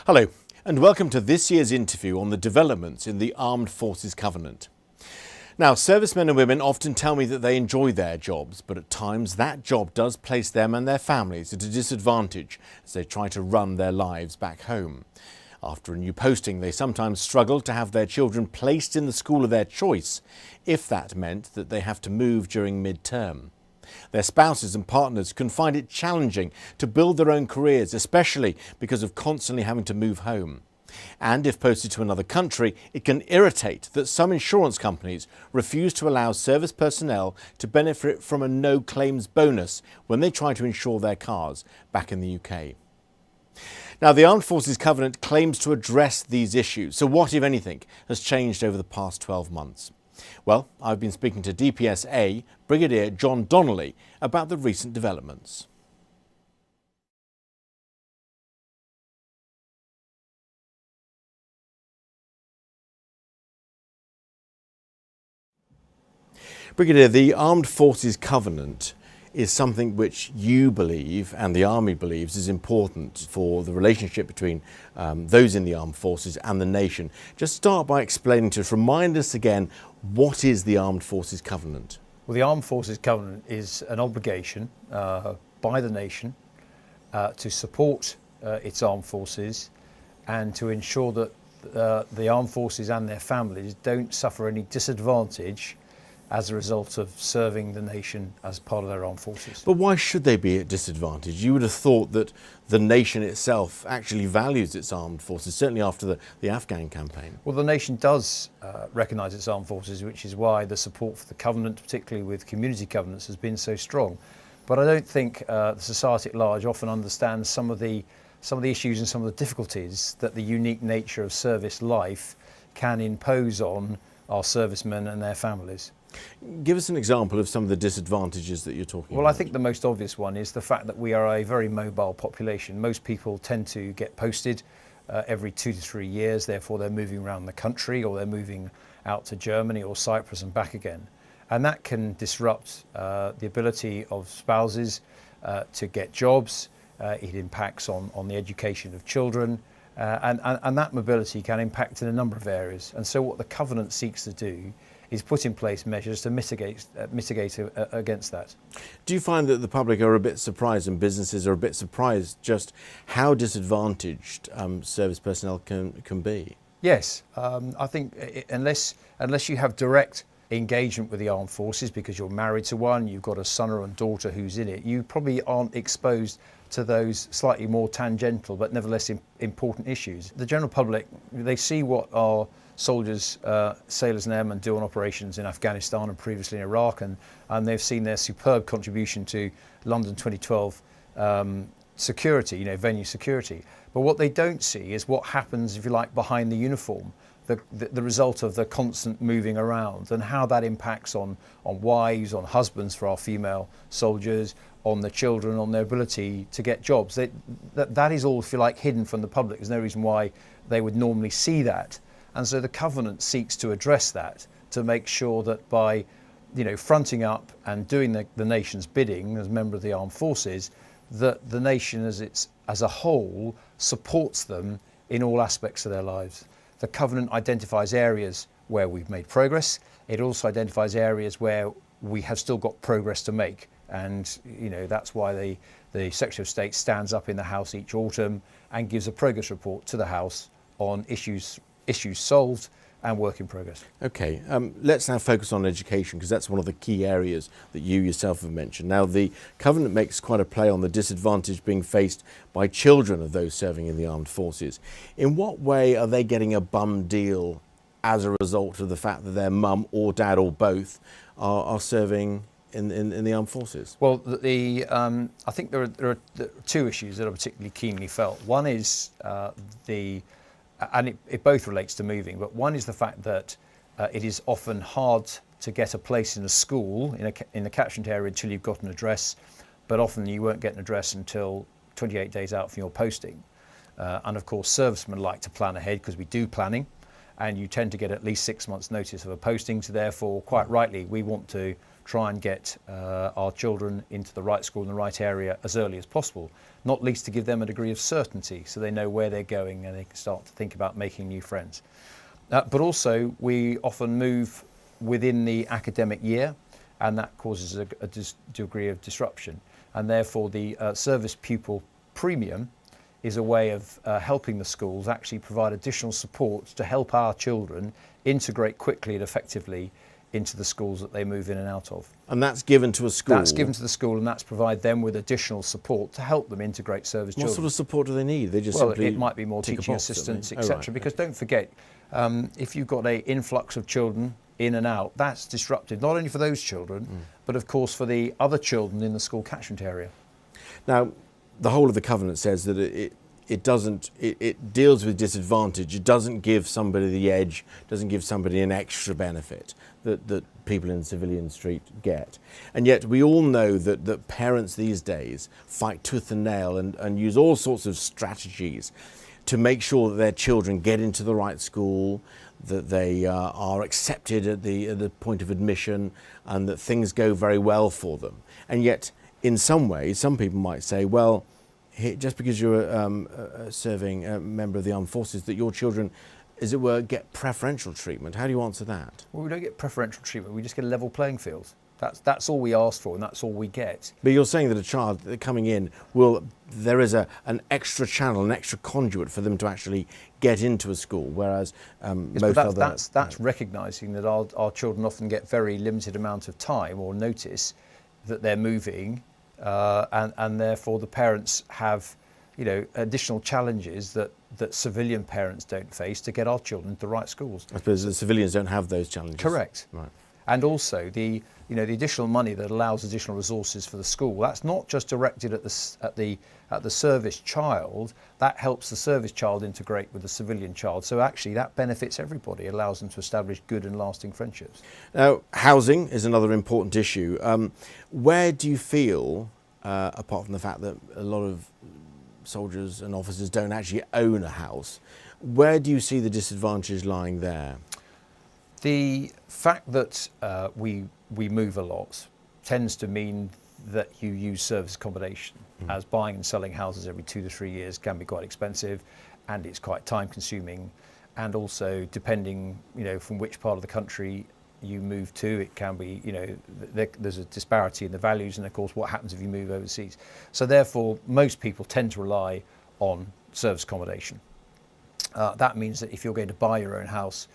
Hello, and welcome to this year's interview on the developments in the Armed Forces Covenant. Now, servicemen and women often tell me that they enjoy their jobs, but at times that job does place them and their families at a disadvantage as they try to run their lives back home. After a new posting, they sometimes struggle to have their children placed in the school of their choice, if that meant that they have to move during mid-term. Their spouses and partners can find it challenging to build their own careers, especially because of constantly having to move home. And if posted to another country, it can irritate that some insurance companies refuse to allow service personnel to benefit from a no-claims bonus when they try to insure their cars back in the UK. Now, the Armed Forces Covenant claims to address these issues. So what, if anything, has changed over the past 12 months? Well, I've been speaking to DPSA Brigadier John Donnelly about the recent developments. Brigadier, the Armed Forces Covenant is something which you believe and the Army believes is important for the relationship between those in the Armed Forces and the nation. Just start by explaining to us, remind us again, what is the Armed Forces Covenant? Well, the Armed Forces Covenant is an obligation by the nation to support its armed forces and to ensure that the armed forces and their families don't suffer any disadvantage as a result of serving the nation as part of their armed forces. But why should they be at disadvantage? You would have thought that the nation itself actually values its armed forces, certainly after the Afghan campaign. Well, the nation does recognise its armed forces, which is why the support for the Covenant, particularly with community covenants, has been so strong. But I don't think the society at large often understands some of the issues and some of the difficulties that the unique nature of service life can impose on our servicemen and their families. Give us an example of some of the disadvantages that you're talking about. Well, I think the most obvious one is the fact that we are a very mobile population. Most people tend to get posted every 2 to 3 years, therefore they're moving around the country or they're moving out to Germany or Cyprus and back again. And that can disrupt the ability of spouses to get jobs. It impacts on the education of children. And that mobility can impact in a number of areas. And so what the Covenant seeks to do is put in place measures to mitigate against that. Do you find that the public are a bit surprised and businesses are a bit surprised just how disadvantaged service personnel can be? Yes, I think unless you have direct engagement with the armed forces because you're married to one, you've got a son or a daughter who's in it, you probably aren't exposed to those slightly more tangential but nevertheless important issues. The general public, they see what our soldiers, sailors and airmen do on operations in Afghanistan and previously in Iraq, and they've seen their superb contribution to London 2012 security, venue security. But what they don't see is what happens, if you like, behind the uniform, the result of the constant moving around and how that impacts on wives, on husbands for our female soldiers, on the children, on their ability to get jobs. That is all, if you like, hidden from the public. There's no reason why they would normally see that. And so the Covenant seeks to address that, to make sure that by fronting up and doing the nation's bidding as a member of the armed forces, that the nation as a whole supports them in all aspects of their lives. The Covenant identifies areas where we've made progress. It also identifies areas where we have still got progress to make. And that's why the Secretary of State stands up in the House each autumn and gives a progress report to the House on issues solved and work in progress. Okay, let's now focus on education, because that's one of the key areas that you yourself have mentioned. Now, the Covenant makes quite a play on the disadvantage being faced by children of those serving in the armed forces. In what way are they getting a bum deal as a result of the fact that their mum or dad or both are serving in the armed forces? Well, I think there are two issues that are particularly keenly felt. One is and it both relates to moving, but one is the fact that it is often hard to get a place in a school in the catchment area until you've got an address, but often you won't get an address until 28 days out from your posting. And of course, servicemen like to plan ahead because we do planning, and you tend to get at least 6 months' notice of a posting. So therefore, quite rightly, we want to try and get our children into the right school in the right area as early as possible, not least to give them a degree of certainty so they know where they're going and they can start to think about making new friends. But also, we often move within the academic year, and that causes a degree of disruption. And therefore, the service pupil premium is a way of helping the schools actually provide additional support to help our children integrate quickly and effectively into the schools that they move in and out of. And that's given to a school? That's given to the school, and that's provide them with additional support to help them integrate service children. What sort of support do they need? They just well, simply it might be more tick a teaching box, assistants, don't etc. they? Oh, right. Because don't forget, if you've got an influx of children in and out, that's disruptive, not only for those children, but of course for the other children in the school catchment area. Now, the whole of the covenant says that it deals with disadvantage. It doesn't give somebody the edge, doesn't give somebody an extra benefit that people in Civilian Street get. And yet we all know that parents these days fight tooth and nail and use all sorts of strategies to make sure that their children get into the right school, that they are accepted at the point of admission, and that things go very well for them. And yet, in some ways, some people might say, well, just because you're a serving member of the armed forces, that your children, as it were, get preferential treatment. How do you answer that? Well, we don't get preferential treatment, we just get a level playing field. That's all we ask for, and that's all we get. But you're saying that a child coming in there is an extra channel, an extra conduit for them to actually get into a school, whereas that's recognising that our children often get very limited amount of time or notice that they're moving, and therefore the parents have, additional challenges that civilian parents don't face to get our children to the right schools. I suppose the civilians don't have those challenges. Correct. Right. And also the additional money that allows additional resources for the school. That's not just directed at the service child. That helps the service child integrate with the civilian child. So actually, that benefits everybody. It allows them to establish good and lasting friendships. Now, housing is another important issue. Where do you feel, apart from the fact that a lot of soldiers and officers don't actually own a house, where do you see the disadvantage lying there? The fact that we move a lot tends to mean that you use service accommodation, as buying and selling houses every 2 to 3 years can be quite expensive, and it's quite time consuming, and also depending from which part of the country you move to, it can be there's a disparity in the values, and of course what happens if you move overseas. So therefore most people tend to rely on service accommodation. That means that if you're going to buy your own house,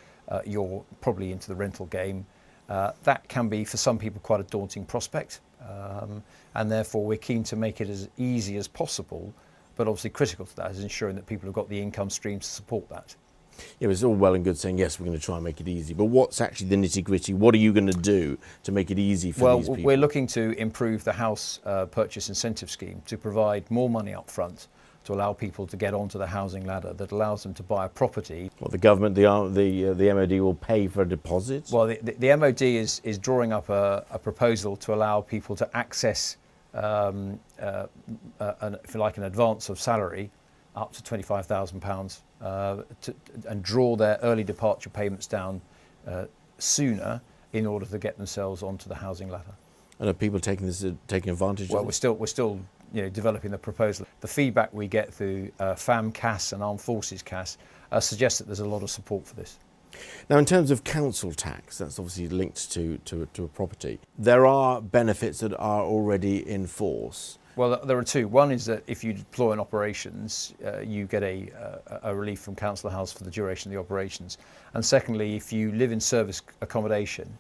you're probably into the rental game. That can be, for some people, quite a daunting prospect, and therefore we're keen to make it as easy as possible, but obviously critical to that is ensuring that people have got the income streams to support that. Yeah, but it's all well and good saying, yes, we're going to try and make it easy, but what's actually the nitty-gritty? What are you going to do to make it easy for these people? Well, we're looking to improve the house purchase incentive scheme to provide more money up front to allow people to get onto the housing ladder that allows them to buy a property. Well, the government, the MOD will pay for a deposit? Well, the MOD is drawing up a proposal to allow people to access, if you like, an advance of salary up to £25,000 and draw their early departure payments down sooner in order to get themselves onto the housing ladder. And are people taking advantage Well, of it? we're still developing the proposal. The feedback we get through FAM CAS and Armed Forces CAS suggests that there's a lot of support for this. Now, in terms of council tax, that's obviously linked to a property. There are benefits that are already in force. Well, there are two. One is that if you deploy in operations, you get a relief from Council House for the duration of the operations. And secondly, if you live in service accommodation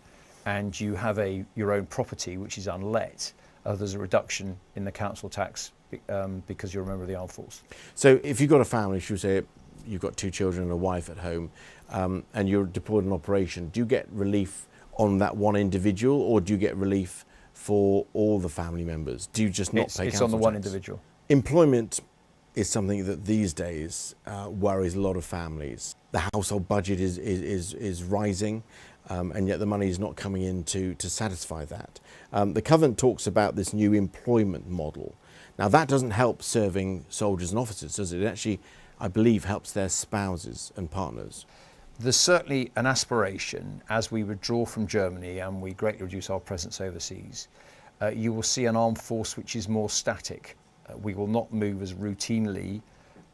and you have your own property which is unlet, there's a reduction in the council tax because you're a member of the armed force. So if you've got a family, should we say you've got 2 children and a wife at home, and you're deployed in operation, do you get relief on that one individual, or do you get relief for all the family members? Do you just not pay council tax? It's on the one individual. Employment is something that these days worries a lot of families. The household budget is rising, and yet the money is not coming in to satisfy that. The Covenant talks about this new employment model. Now, that doesn't help serving soldiers and officers, does it? It actually, I believe, helps their spouses and partners. There's certainly an aspiration as we withdraw from Germany and we greatly reduce our presence overseas. You will see an armed force which is more static. We will not move as routinely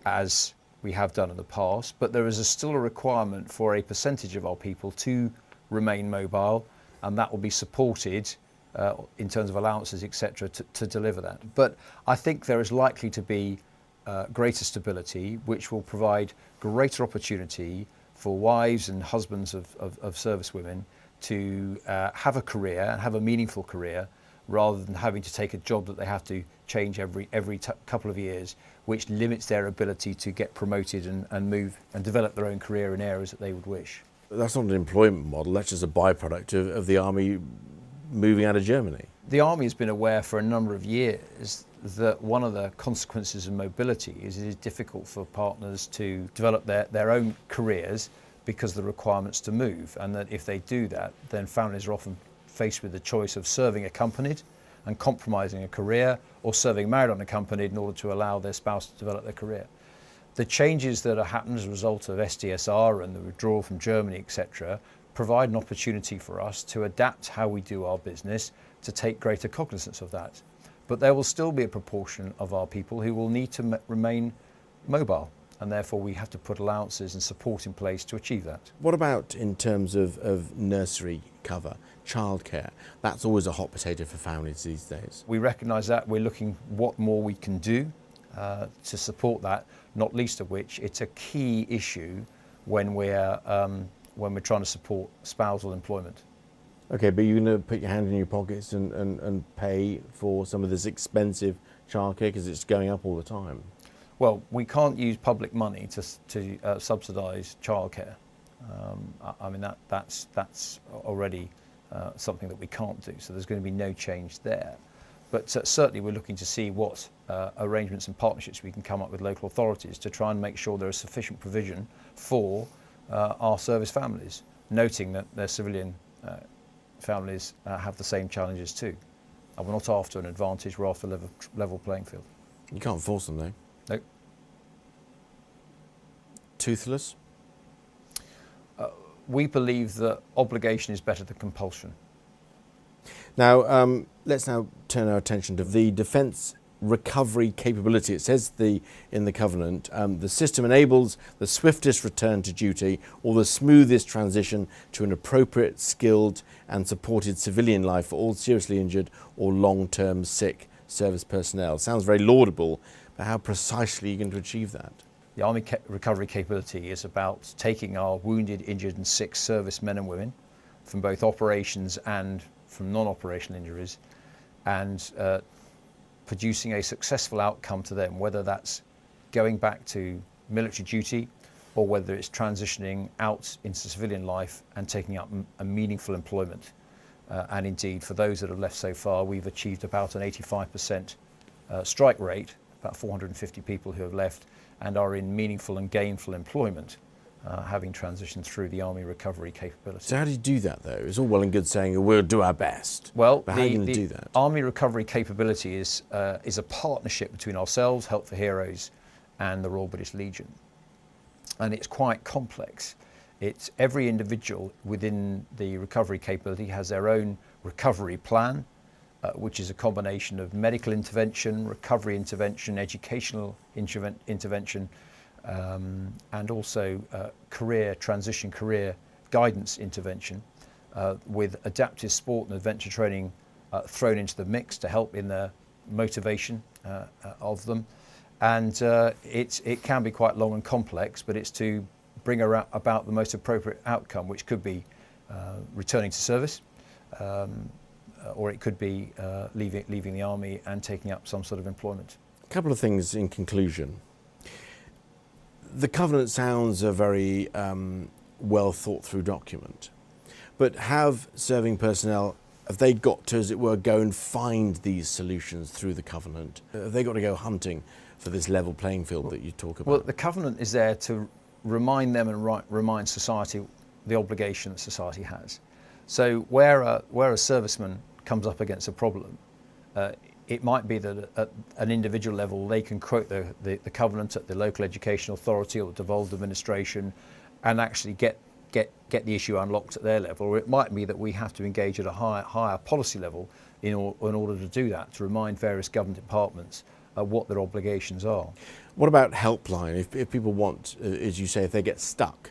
as we have done in the past, but there is still a requirement for a percentage of our people to remain mobile, and that will be supported in terms of allowances, etc., to deliver that. But I think there is likely to be greater stability, which will provide greater opportunity for wives and husbands of service women to have a career and have a meaningful career, rather than having to take a job that they have to change every couple of years, which limits their ability to get promoted and move and develop their own career in areas that they would wish. That's not an employment model, that's just a byproduct of the army moving out of Germany. The army has been aware for a number of years that one of the consequences of mobility is it is difficult for partners to develop their own careers because of the requirements to move, and that if they do that, then families are often faced with the choice of serving accompanied and compromising a career, or serving married unaccompanied in order to allow their spouse to develop their career. The changes that are happening as a result of SDSR and the withdrawal from Germany, etc., provide an opportunity for us to adapt how we do our business to take greater cognizance of that. But there will still be a proportion of our people who will need to remain mobile, and therefore we have to put allowances and support in place to achieve that. What about in terms of nursery cover, childcare? That's always a hot potato for families these days. We recognise that. We're looking what more we can do to support that, not least of which it's a key issue when we're trying to support spousal employment. Okay, but you're going to put your hand in your pockets and pay for some of this expensive childcare because it's going up all the time. Well, we can't use public money to subsidise childcare. I mean, that's already something that we can't do, so there's going to be no change there. But certainly we're looking to see what arrangements and partnerships we can come up with local authorities to try and make sure there is sufficient provision for our service families, noting that their civilian families have the same challenges too. And we're not after an advantage, we're after a level playing field. You can't force them though. Nope. Toothless? We believe that obligation is better than compulsion. Now, let's now turn our attention to the defence recovery capability. It says in the covenant, the system enables the swiftest return to duty or the smoothest transition to an appropriate, skilled and supported civilian life for all seriously injured or long-term sick service personnel. Sounds very laudable, but how precisely are you going to achieve that? The Army recovery capability is about taking our wounded, injured and sick servicemen and women from both operations and from non-operational injuries, and producing a successful outcome to them, whether that's going back to military duty or whether it's transitioning out into civilian life and taking up a meaningful employment. And indeed, for those that have left so far, we've achieved about an 85% strike rate, about 450 people who have left and are in meaningful and gainful employment, having transitioned through the Army recovery capability. So how do you do that though? It's all well and good saying we'll do our best. Well, but how are you going to do that? Army recovery capability is a partnership between ourselves, Help for Heroes, and the Royal British Legion. And it's quite complex. It's every individual within the recovery capability has their own recovery plan, which is a combination of medical intervention, recovery intervention, educational intervention, and also career guidance intervention, with adaptive sport and adventure training thrown into the mix to help in the motivation of them. And it can be quite long and complex, but it's to bring about the most appropriate outcome, which could be returning to service, or it could be leaving the army and taking up some sort of employment. A couple of things in conclusion. The Covenant sounds a very well thought through document, but have serving personnel, have they got to, as it were, go and find these solutions through the Covenant? Have they got to go hunting for this level playing field that you talk about? Well, the Covenant is there to remind them and remind society the obligation that society has. So where a serviceman comes up against a problem, it might be that at an individual level they can quote the Covenant at the local education authority or the devolved administration and actually get get the issue unlocked at their level, or it might be that we have to engage at a higher policy level in order to do that, to remind various government departments what their obligations are. What about helpline? If people want, as you say, if they get stuck,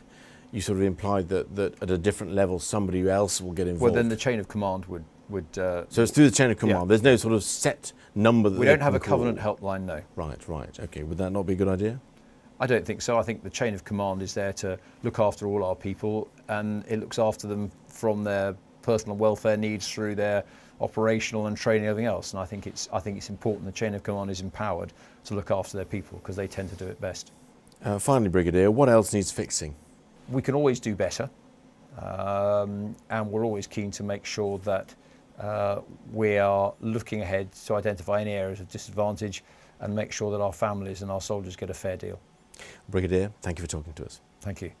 you sort of implied that at a different level somebody else will get involved. Well, then the chain of command would. So it's through the chain of command. Yeah. There's no sort of set number that We they don't have can a covenant call. helpline, no. Right. Okay. Would that not be a good idea? I don't think so. I think the chain of command is there to look after all our people, and it looks after them from their personal welfare needs through their operational and training and everything else. And I think it's important the chain of command is empowered to look after their people, because they tend to do it best. Finally, Brigadier, what else needs fixing? We can always do better, and we're always keen to make sure that we are looking ahead to identify any areas of disadvantage and make sure that our families and our soldiers get a fair deal. Brigadier, thank you for talking to us. Thank you.